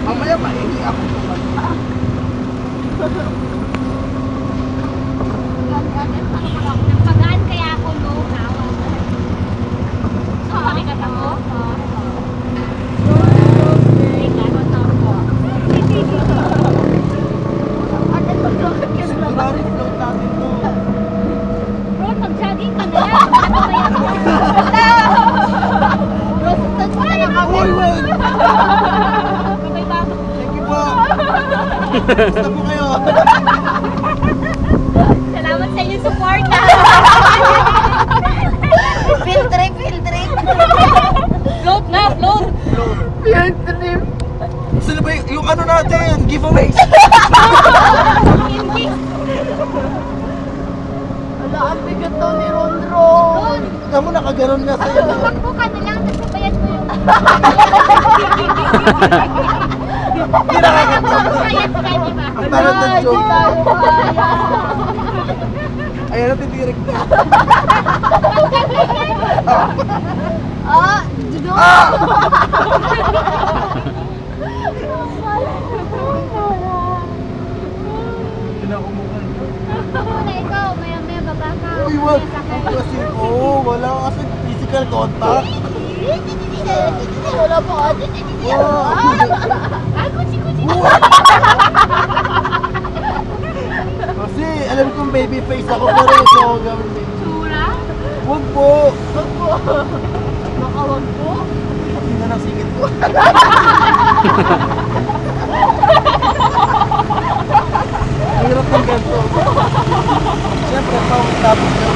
Mamaya maihi ako. Nagpagaan kaya ako no. Parikat ako. Sigurari float natin to. Bro, mag-jogging ka na yan. Ano ba yan? Bro, sundan mo na lang ako. Uy, wait! Kabay ba ako? Thank you po. Basta po kayo. Salamat sa inyong support. Field trip, field trip. Float na, float. Field trip. Gusto na ba yung ano natin? Giveaways? Hindi. Wala, ang bigat daw ni Ron. Tama mo, nakaganon nga sa'yo. Tumakbo ka na lang, tapos bayad mo yung... Hindi nakakatawa. Bayad ka, di ba? Ang talat ng joke. Kaya. Ayan, natitirik na. Ah, judo. Pinakumukan. Una ikaw, maya-maya baba ka. Uy, wag. Kasi, wala kasi physical contact. Wala pa ka. Ay, kutsi-kutsi. Kasi, alam kong baby face ako, pero ito ako gawin baby. Sura? Wag po. Baka wag po. Pati na ng singit ko. Ang hirap ng ganito. Siyempre, tapos yun.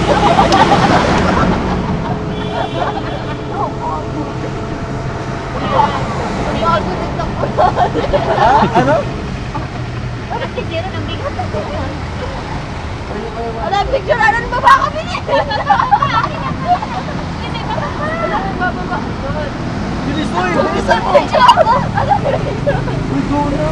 Bago din ako. Ha? Ano? Kasi zero ng bigat. Wala, picture na ng baba kami niya. Bilis mo eh! Bilisan mo! Picture ako. Uy, go na!